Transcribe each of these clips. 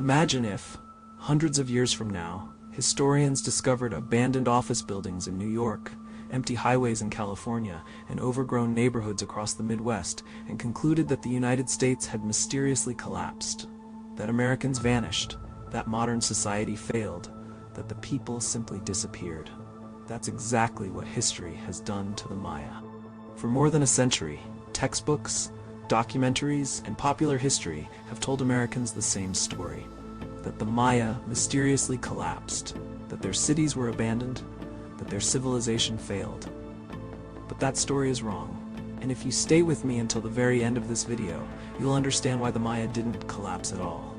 Imagine if, hundreds of years from now, historians discovered abandoned office buildings in New York, empty highways in California, and overgrown neighborhoods across the Midwest, and concluded that the United States had mysteriously collapsed, that Americans vanished, that modern society failed, that the people simply disappeared. That's exactly what history has done to the Maya. For more than a century, textbooks, documentaries, and popular history have told Americans the same story, that the Maya mysteriously collapsed, that their cities were abandoned, that their civilization failed. But that story is wrong, and if you stay with me until the very end of this video, you'll understand why the Maya didn't collapse at all.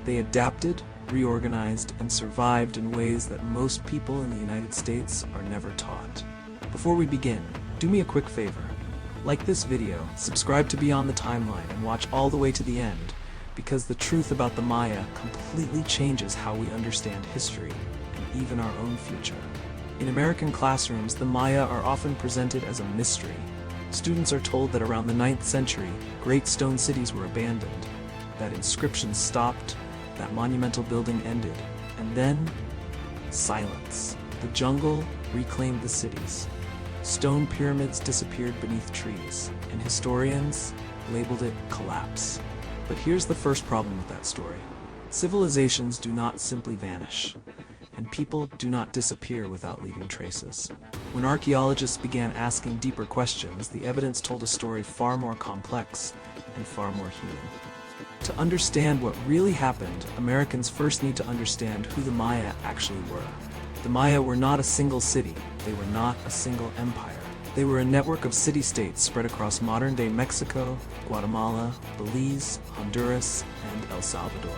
They adapted, reorganized, and survived in ways that most people in the United States are never taught. Before we begin, do me a quick favor. Like this video, subscribe to Be on the Timeline, and watch all the way to the end, because the truth about the Maya completely changes how we understand history, and even our own future. In American classrooms, the Maya are often presented as a mystery. Students are told that around the 9th century, great stone cities were abandoned, that inscriptions stopped, that monumental building ended, and then silence. The jungle reclaimed the cities. Stone pyramids disappeared beneath trees, and historians labeled it collapse. But here's the first problem with that story. Civilizations do not simply vanish, and people do not disappear without leaving traces. When archaeologists began asking deeper questions, the evidence told a story far more complex and far more human. To understand what really happened, Americans first need to understand who the Maya actually were. The Maya were not a single city. They were not a single empire. They were a network of city-states spread across modern-day Mexico, Guatemala, Belize, Honduras, and El Salvador.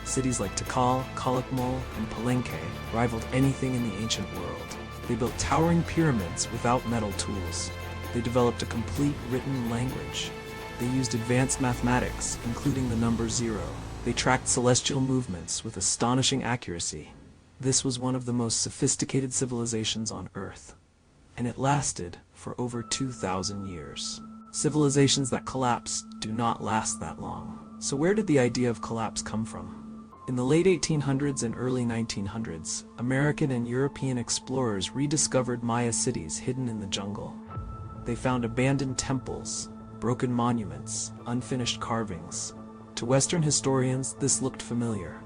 Cities like Tikal, Calakmul, and Palenque rivaled anything in the ancient world. They built towering pyramids without metal tools. They developed a complete written language. They used advanced mathematics, including the number 0. They tracked celestial movements with astonishing accuracy. This was one of the most sophisticated civilizations on Earth, and it lasted for over 2,000 years. Civilizations that collapse do not last that long. So where did the idea of collapse come from? In the late 1800s and early 1900s, American and European explorers rediscovered Maya cities hidden in the jungle. They found abandoned temples, broken monuments, unfinished carvings. To Western historians, this looked familiar.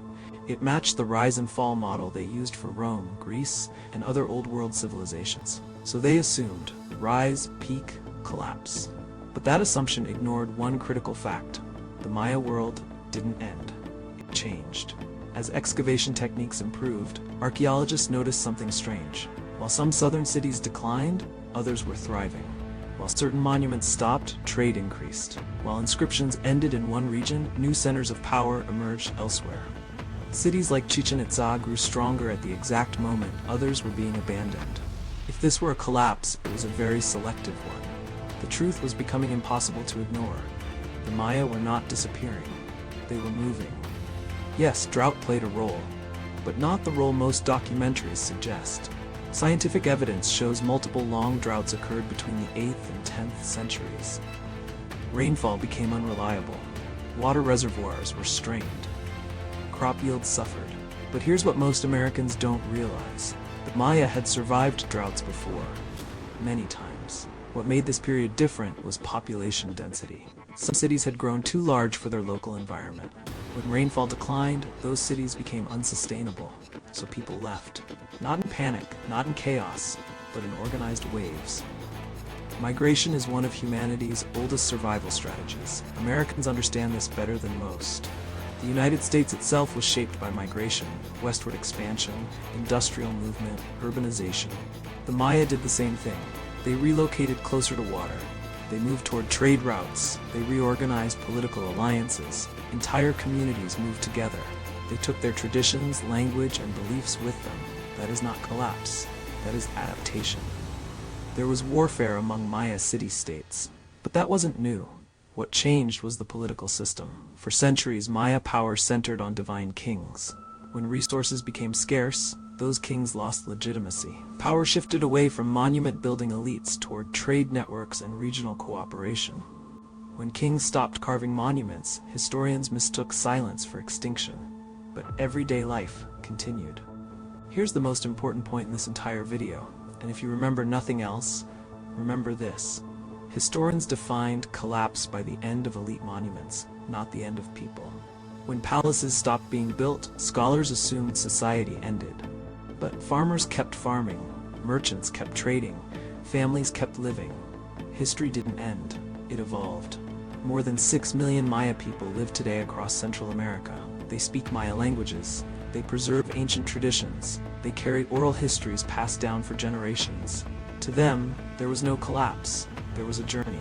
It matched the rise and fall model they used for Rome, Greece, and other Old World civilizations. So they assumed rise, peak, collapse. But that assumption ignored one critical fact. The Maya world didn't end. It changed. As excavation techniques improved, archaeologists noticed something strange. While some southern cities declined, others were thriving. While certain monuments stopped, trade increased. While inscriptions ended in one region, new centers of power emerged elsewhere. Cities like Chichen Itza grew stronger at the exact moment others were being abandoned. If this were a collapse, it was a very selective one. The truth was becoming impossible to ignore. The Maya were not disappearing. They were moving. Yes, drought played a role, but not the role most documentaries suggest. Scientific evidence shows multiple long droughts occurred between the 8th and 10th centuries. Rainfall became unreliable. Water reservoirs were strained. Crop yields suffered. But here's what most Americans don't realize. The Maya had survived droughts before, many times. What made this period different was population density. Some cities had grown too large for their local environment. When rainfall declined, those cities became unsustainable, so people left. Not in panic, not in chaos, but in organized waves. Migration is one of humanity's oldest survival strategies. Americans understand this better than most. The United States itself was shaped by migration, westward expansion, industrial movement, urbanization. The Maya did the same thing. They relocated closer to water. They moved toward trade routes. They reorganized political alliances. Entire communities moved together. They took their traditions, language, and beliefs with them. That is not collapse. That is adaptation. There was warfare among Maya city-states, but that wasn't new. What changed was the political system. For centuries, Maya power centered on divine kings. When resources became scarce, those kings lost legitimacy. Power shifted away from monument-building elites toward trade networks and regional cooperation. When kings stopped carving monuments, historians mistook silence for extinction. But everyday life continued. Here's the most important point in this entire video, and if you remember nothing else, remember this. Historians defined collapse by the end of elite monuments, not the end of people. When palaces stopped being built, scholars assumed society ended. But farmers kept farming, merchants kept trading, families kept living. History didn't end, it evolved. More than 6 million Maya people live today across Central America. They speak Maya languages. They preserve ancient traditions. They carry oral histories passed down for generations. To them, there was no collapse. There was a journey.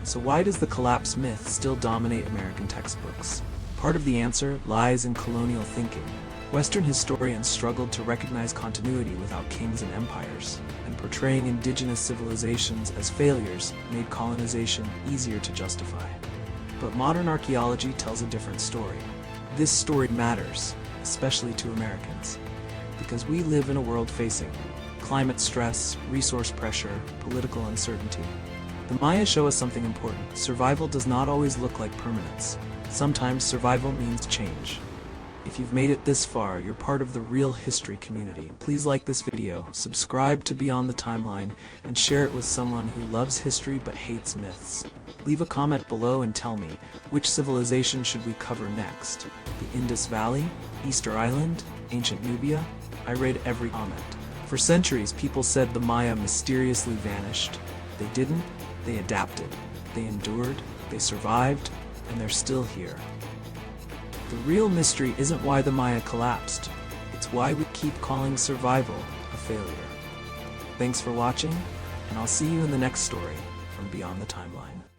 So why does the collapse myth still dominate American textbooks? Part of the answer lies in colonial thinking. Western historians struggled to recognize continuity without kings and empires, and portraying indigenous civilizations as failures made colonization easier to justify. But modern archaeology tells a different story. This story matters, especially to Americans, because we live in a world facing climate stress, resource pressure, political uncertainty. The Maya show us something important. Survival does not always look like permanence. Sometimes survival means change. If you've made it this far, you're part of the real history community. Please like this video, subscribe to Beyond the Timeline, and share it with someone who loves history but hates myths. Leave a comment below and tell me, which civilization should we cover next? The Indus Valley? Easter Island? Ancient Nubia? I read every comment. For centuries, people said the Maya mysteriously vanished. They didn't, they adapted. They endured, they survived, and they're still here. The real mystery isn't why the Maya collapsed, it's why we keep calling survival a failure. Thanks for watching, and I'll see you in the next story from Beyond the Timeline.